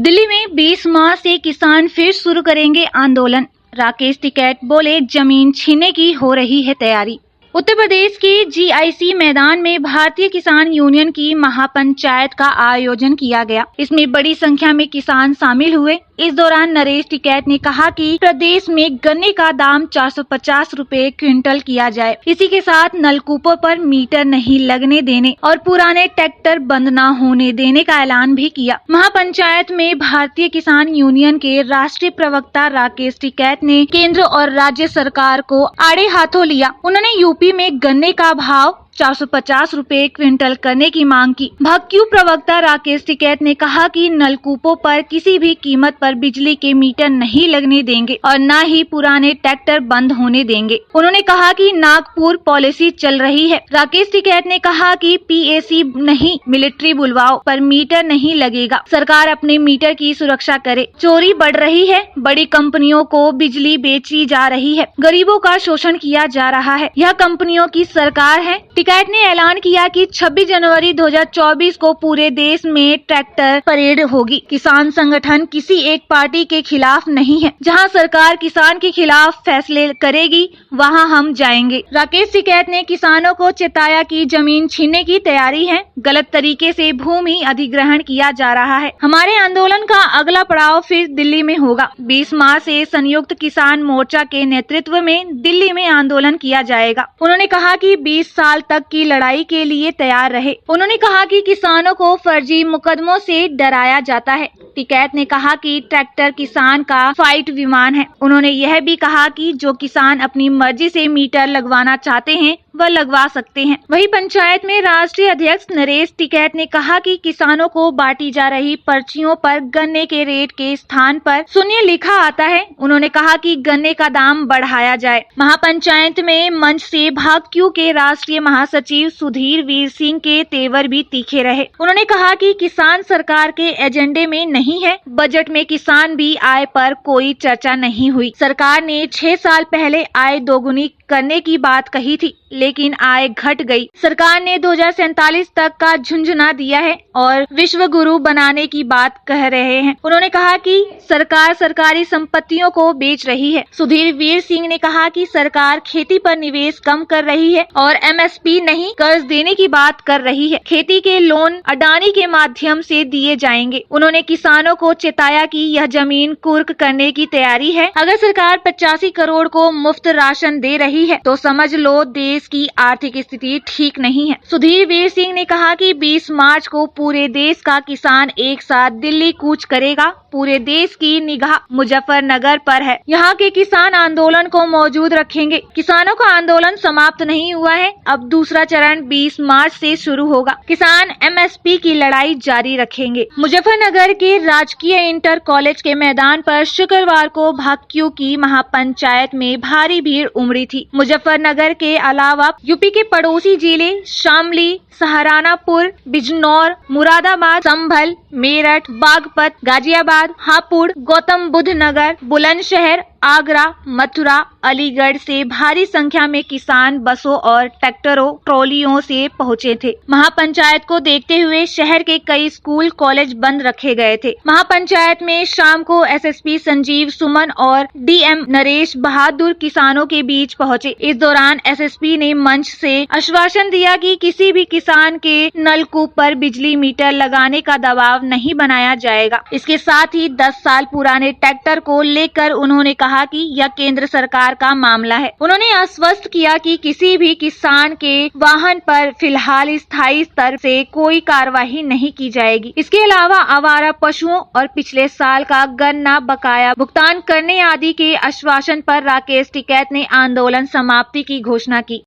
दिल्ली में 20 मार्च से किसान फिर शुरू करेंगे आंदोलन। राकेश टिकैत बोले, जमीन छीनने की हो रही है तैयारी। उत्तर प्रदेश के जीआईसी मैदान में भारतीय किसान यूनियन की महापंचायत का आयोजन किया गया। इसमें बड़ी संख्या में किसान शामिल हुए। इस दौरान नरेश टिकैत ने कहा कि प्रदेश में गन्ने का दाम 450 रुपए क्विंटल किया जाए। इसी के साथ नलकूपों पर मीटर नहीं लगने देने और पुराने ट्रैक्टर बंद न होने देने का ऐलान भी किया। महापंचायत में भारतीय किसान यूनियन के राष्ट्रीय प्रवक्ता राकेश टिकैत ने केंद्र और राज्य सरकार को आड़े हाथों लिया। उन्होंने यूपी में गन्ने का भाव 450 रुपए क्विंटल करने की मांग की। भाक्यू प्रवक्ता राकेश टिकैत ने कहा कि नलकूपों पर किसी भी कीमत पर बिजली के मीटर नहीं लगने देंगे और न ही पुराने ट्रैक्टर बंद होने देंगे। उन्होंने कहा कि नागपुर पॉलिसी चल रही है। राकेश टिकैत ने कहा कि पीएसी नहीं, मिलिट्री बुलवाओ पर मीटर नहीं लगेगा। सरकार अपने मीटर की सुरक्षा करे। चोरी बढ़ रही है, बड़ी कंपनियों को बिजली बेची जा रही है, गरीबों का शोषण किया जा रहा है। यह कंपनियों की सरकार है। टिकैत ने ऐलान किया कि 26 जनवरी 2024 को पूरे देश में ट्रैक्टर परेड होगी। किसान संगठन किसी एक पार्टी के खिलाफ नहीं है। जहां सरकार किसान के खिलाफ फैसले करेगी वहां हम जाएंगे। राकेश टिकैत ने किसानों को चेताया कि जमीन छीनने की तैयारी है। गलत तरीके से भूमि अधिग्रहण किया जा रहा है। हमारे आंदोलन का अगला पड़ाव फिर दिल्ली में होगा। 20 मार्च से संयुक्त किसान मोर्चा के नेतृत्व में दिल्ली में आंदोलन किया जाएगा। उन्होंने कहा कि 20 साल तक की लड़ाई के लिए तैयार रहे। उन्होंने कहा कि किसानों को फर्जी मुकदमों से डराया जाता है। टिकैत ने कहा कि ट्रैक्टर किसान का फाइट विमान है। उन्होंने यह भी कहा कि जो किसान अपनी मर्जी से मीटर लगवाना चाहते हैं वह लगवा सकते हैं। वही पंचायत में राष्ट्रीय अध्यक्ष नरेश टिकैत ने कहा कि किसानों को बांटी जा रही पर्चियों पर गन्ने के रेट के स्थान पर शून्य लिखा आता है। उन्होंने कहा कि गन्ने का दाम बढ़ाया जाए। महापंचायत में मंच से भाक्यू के राष्ट्रीय महासचिव सुधीर वीर सिंह के तेवर भी तीखे रहे। उन्होंने कहा कि किसान सरकार के एजेंडे में नहीं है। बजट में किसान भी आय पर कोई चर्चा नहीं हुई। सरकार ने 6 साल पहले आय दोगुनी करने की बात कही थी, लेकिन आय घट गई। सरकार ने 2047 तक का झुंझुना दिया है और विश्व गुरु बनाने की बात कह रहे हैं। उन्होंने कहा कि सरकार सरकारी संपत्तियों को बेच रही है। सुधीर वीर सिंह ने कहा कि सरकार खेती पर निवेश कम कर रही है और एमएसपी नहीं, कर्ज देने की बात कर रही है। खेती के लोन अडानी के माध्यम से दिए जाएंगे। उन्होंने किसानों को चेताया कि यह जमीन कुर्क करने की तैयारी है। अगर सरकार 85 करोड़ को मुफ्त राशन दे रही है तो समझ लो देश की आर्थिक स्थिति ठीक नहीं है। सुधीर वीर सिंह ने कहा कि 20 मार्च को पूरे देश का किसान एक साथ दिल्ली कूच करेगा। पूरे देश की निगाह मुजफ्फरनगर पर है। यहाँ के किसान आंदोलन को मौजूद रखेंगे। किसानों का आंदोलन समाप्त नहीं हुआ है। अब दूसरा चरण 20 मार्च से शुरू होगा। किसान एमएसपी की लड़ाई जारी रखेंगे। मुजफ्फरनगर के राजकीय इंटर कॉलेज के मैदान पर शुक्रवार को भाक्यू की महापंचायत में भारी भीड़ उमड़ी थी। मुजफ्फरनगर के अलावा यूपी के पड़ोसी जिले शामली, सहारनपुर, बिजनौर, मुरादाबाद, संभल, मेरठ, बागपत, गाजियाबाद, हापुड़, गौतम बुद्ध नगर, बुलंदशहर, आगरा, मथुरा, अलीगढ़ से भारी संख्या में किसान बसों और ट्रैक्टरों, ट्रॉलियों से पहुंचे थे। महापंचायत को देखते हुए शहर के कई स्कूल, कॉलेज बंद रखे गए थे। महापंचायत में शाम को एसएसपी संजीव सुमन और डीएम नरेश बहादुर किसानों के बीच पहुंचे। इस दौरान एसएसपी ने मंच से आश्वासन दिया कि किसी भी किसान के नलकूप पर बिजली मीटर लगाने का दबाव नहीं बनाया जाएगा। इसके साथ ही 10 साल पुराने ट्रैक्टर को लेकर उन्होंने कहा कि यह केंद्र सरकार का मामला है। उन्होंने आश्वस्त किया कि किसी भी किसान के वाहन पर फिलहाल स्थायी स्तर से कोई कार्रवाई नहीं की जाएगी। इसके अलावा आवारा पशुओं और पिछले साल का गन्ना बकाया भुगतान करने आदि के आश्वासन पर राकेश टिकैत ने आंदोलन समाप्ति की घोषणा की।